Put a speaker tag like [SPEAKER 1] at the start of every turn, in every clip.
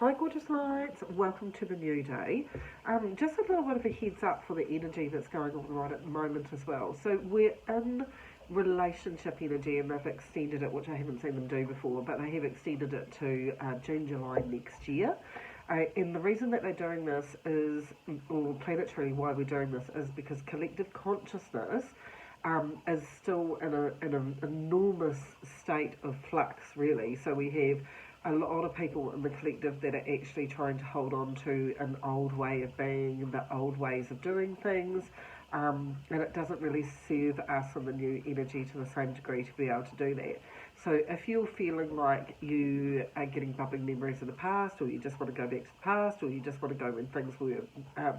[SPEAKER 1] Hi, gorgeous lights. Welcome to the new day. Just a little bit of a heads up for the energy that's going on right at the moment as well. So we're in relationship energy, and they've extended it, which I haven't seen them do before, but they have extended it to June, July next year. And the reason that they're doing this is, or planetary, why we're doing this, is because collective consciousness is still in an enormous state of flux, really. So we have a lot of people in the collective that are actually trying to hold on to an old way of being, the old ways of doing things, and it doesn't really serve us in the new energy to the same degree to be able to do that. So if you're feeling like you are getting bubbling memories of the past, or you just want to go back to the past, or you just want to go when things were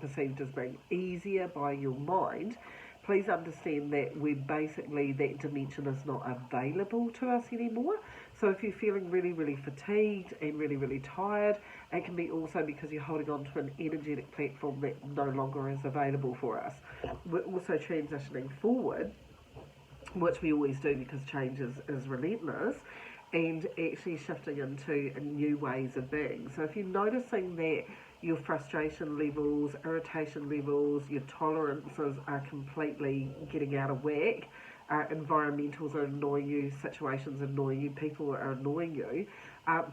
[SPEAKER 1] perceived as being easier by your mind, please understand that we're basically, that dimension is not available to us anymore. So if you're feeling really, really fatigued and really, really tired, it can be also because you're holding on to an energetic platform that no longer is available for us. We're also transitioning forward, which we always do because change is relentless, and actually shifting into new ways of being. So if you're noticing that your frustration levels, irritation levels, your tolerances are completely getting out of whack, environmentals are annoying you, situations annoy you, people are annoying you,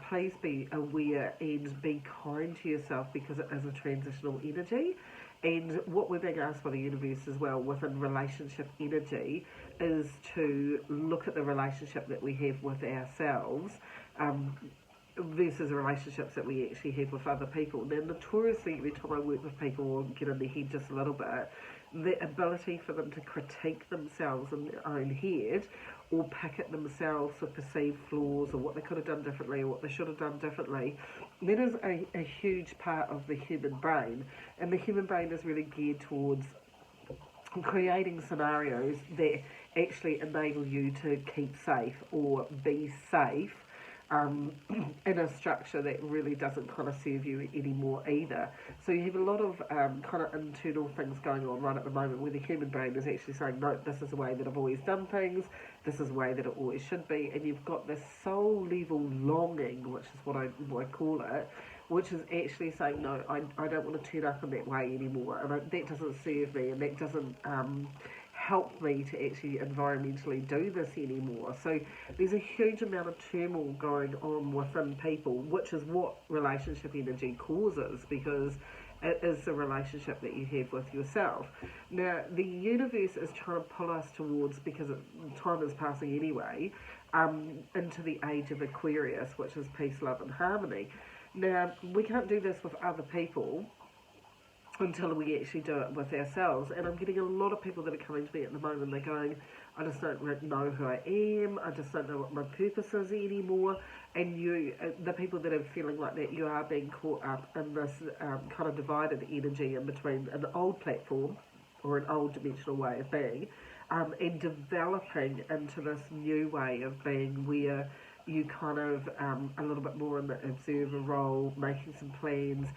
[SPEAKER 1] please be aware and be kind to yourself because it is a transitional energy. And what we're being asked by the universe as well within relationship energy is to look at the relationship that we have with ourselves, versus the relationships that we actually have with other people. Now, notoriously, every time I work with people or get in their head just a little bit, the ability for them to critique themselves in their own head or pick at themselves for perceived flaws or what they could have done differently or what they should have done differently, that is a huge part of the human brain. And the human brain is really geared towards creating scenarios that actually enable you to keep safe or be safe, um, in a structure that really doesn't kind of serve you anymore either. So you have a lot of kind of internal things going on right at the moment where the human brain is actually saying, no, this is the way that I've always done things, this is the way that it always should be, and you've got this soul level longing, which is what I call it, which is actually saying, no, I don't want to turn up in that way anymore, and that doesn't serve me, and that doesn't help me to actually environmentally do this anymore. So there's a huge amount of turmoil going on within people, which is what relationship energy causes, because it is the relationship that you have with yourself. Now, the universe is trying to pull us towards, because time is passing anyway, into the age of Aquarius, which is peace, love, and harmony. Now, we can't do this with other people until we actually do it with ourselves. And I'm getting a lot of people that are coming to me at the moment. They're going, I just don't know who I am. I just don't know what my purpose is anymore. And the people that are feeling like that, you are being caught up in this kind of divided energy in between an old platform or an old dimensional way of being, and developing into this new way of being where you kind of a little bit more in the observer role, making some plans,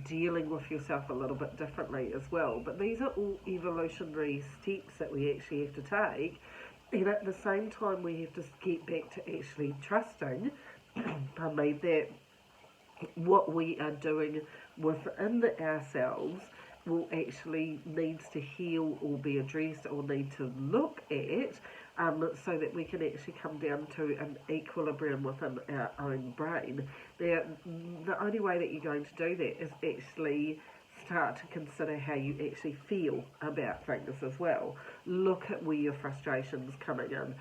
[SPEAKER 1] dealing with yourself a little bit differently as well. But these are all evolutionary steps that we actually have to take, and at the same time we have to get back to actually trusting pardon me, that what we are doing within ourselves will actually needs to heal or be addressed or need to look at, so that we can actually come down to an equilibrium within our own brain. Now, the only way that you're going to do that is actually start to consider how you actually feel about things as well. Look at where your frustration's coming in.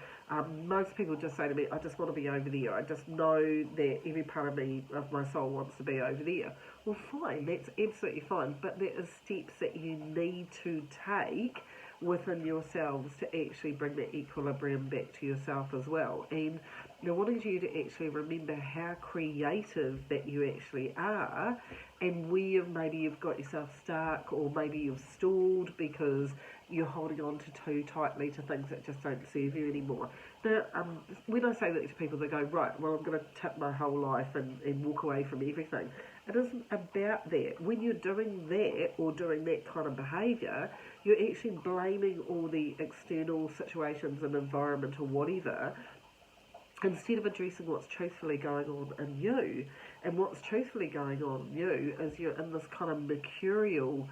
[SPEAKER 1] Most people just say to me, I just want to be over there. I just know that every part of me, of my soul, wants to be over there. Well, fine, that's absolutely fine. But there are steps that you need to take within yourselves to actually bring that equilibrium back to yourself as well. And I wanted you to actually remember how creative that you actually are, and where maybe you've got yourself stuck, or maybe you've stalled because you're holding on to too tightly to things that just don't serve you anymore. Now, when I say that to people, they go, right, well, I'm going to tip my whole life and walk away from everything. It isn't about that. When you're doing that, or doing that kind of behaviour, you're actually blaming all the external situations and environment or whatever instead of addressing what's truthfully going on in you. And what's truthfully going on in you is you're in this kind of mercurial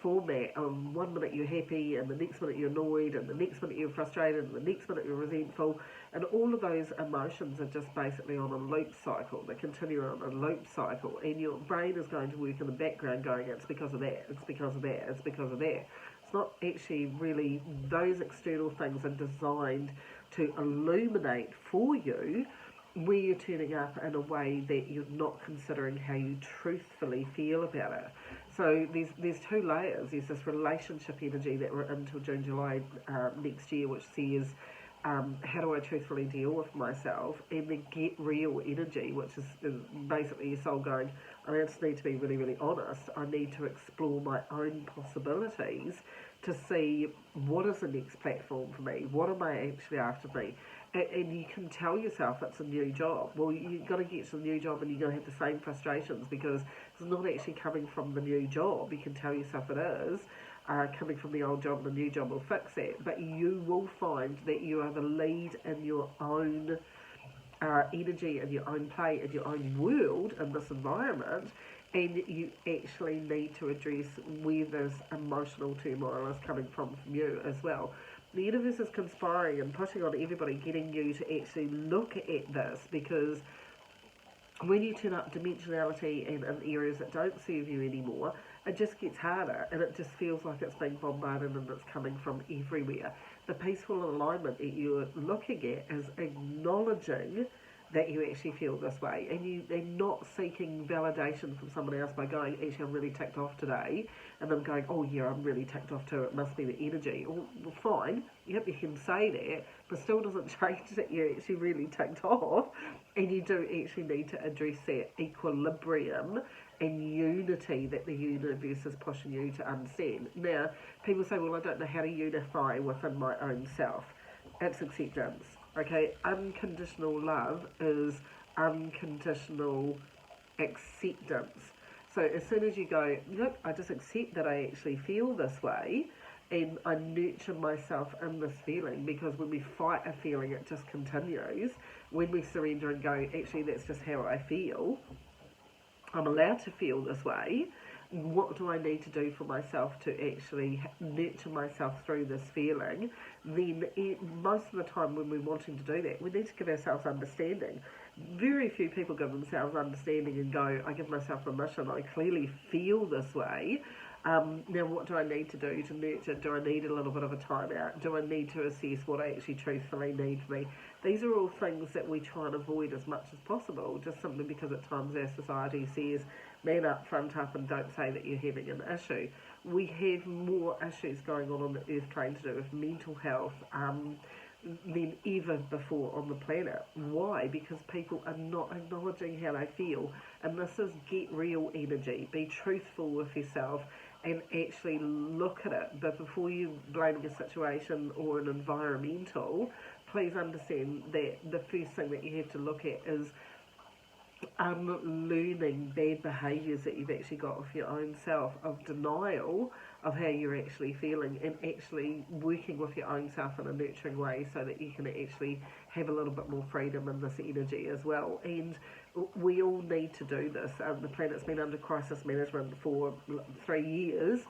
[SPEAKER 1] format. 1 minute you're happy, and the next minute you're annoyed, and the next minute you're frustrated, and the next minute you're resentful. And all of those emotions are just basically on a loop cycle. They continue on a loop cycle, and your brain is going to work in the background going, it's because of that, it's because of that, it's because of that. It's not actually really, those external things are designed to illuminate for you where you're turning up in a way that you're not considering how you truthfully feel about it. So there's two layers. There's this relationship energy that we're in until June, July next year, which says, how do I truthfully deal with myself? And the get real energy, which is basically your soul going, I just need to be really, really honest. I need to explore my own possibilities to see what is the next platform for me. What am I actually after me? And you can tell yourself it's a new job. Well, you've got to get to the new job and you're going to have the same frustrations because it's not actually coming from the new job. You can tell yourself it is. Coming from the old job, the new job will fix it. But you will find that you are the lead in your own energy and your own play and your own world in this environment, and you actually need to address where this emotional turmoil is coming from you as well. The universe is conspiring and pushing on everybody, getting you to actually look at this, because when you turn up dimensionality and in areas that don't serve you anymore, it just gets harder and it just feels like it's being bombarded and it's coming from everywhere. The peaceful alignment that you're looking at is acknowledging that you actually feel this way, and they're not seeking validation from someone else by going, actually I'm really ticked off today, and them going, oh yeah, I'm really ticked off too, it must be the energy. Well, fine, yep, you can say that, but still doesn't change that you're actually really ticked off, and you do actually need to address that equilibrium and unity that the universe is pushing you to understand. Now, people say, well, I don't know how to unify within my own self. It's acceptance. Okay, unconditional love is unconditional acceptance. So as soon as you go, look, I just accept that I actually feel this way, and I nurture myself in this feeling, because when we fight a feeling, it just continues. When we surrender and go, actually, that's just how I feel, I'm allowed to feel this way. What do I need to do for myself to actually nurture myself through this feeling? Then most of the time when we're wanting to do that, we need to give ourselves understanding. Very few people give themselves understanding and go, I give myself permission, I clearly feel this way. Now what do I need to do to nurture? Do I need a little bit of a time out? Do I need to assess what I actually truthfully need for me? These are all things that we try and avoid as much as possible, just simply because at times our society says, man up, front up, and don't say that you're having an issue. We have more issues going on the earth trying to do with mental health than ever before on the planet. Why? Because people are not acknowledging how they feel. And this is get real energy. Be truthful with yourself and actually look at it. But before you blaming a situation or an environmental, please understand that the first thing that you have to look at is unlearning bad behaviours that you've actually got with your own self, of denial of how you're actually feeling, and actually working with your own self in a nurturing way so that you can actually have a little bit more freedom in this energy as well. And we all need to do this. The planet's been under crisis management for 3 years.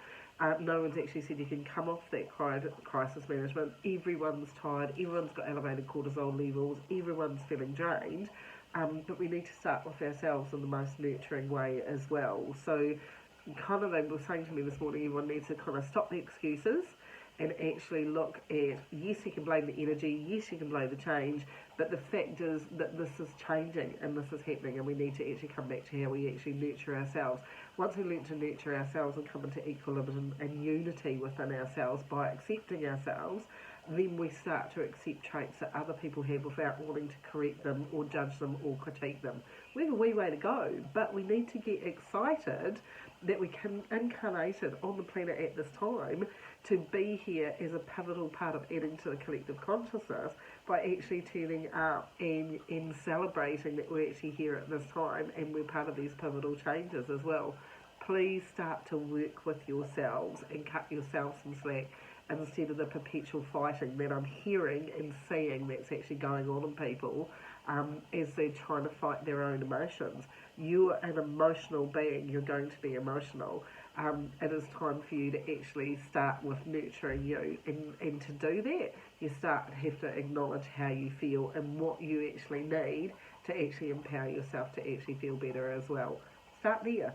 [SPEAKER 1] No one's actually said you can come off that crisis management. Everyone's tired, everyone's got elevated cortisol levels, everyone's feeling drained. But we need to start with ourselves in the most nurturing way as well. So kind of, they were saying to me this morning, everyone needs to kind of stop the excuses and actually look at, yes, you can blame the energy, yes, you can blame the change, but the fact is that this is changing and this is happening, and we need to actually come back to how we actually nurture ourselves. Once we learn to nurture ourselves and come into equilibrium and unity within ourselves by accepting ourselves, then we start to accept traits that other people have without wanting to correct them or judge them or critique them. We have a wee way to go, but we need to get excited that we can incarnated on the planet at this time to be here as a pivotal part of adding to the collective consciousness by actually turning up and celebrating that we're actually here at this time and we're part of these pivotal changes as well. Please start to work with yourselves and cut yourselves some slack instead of the perpetual fighting that I'm hearing and seeing that's actually going on in people as they're trying to fight their own emotions. You're an emotional being, you're going to be emotional. It is time for you to actually start with nurturing you. And to do that, you have to acknowledge how you feel and what you actually need to actually empower yourself to actually feel better as well. Start there.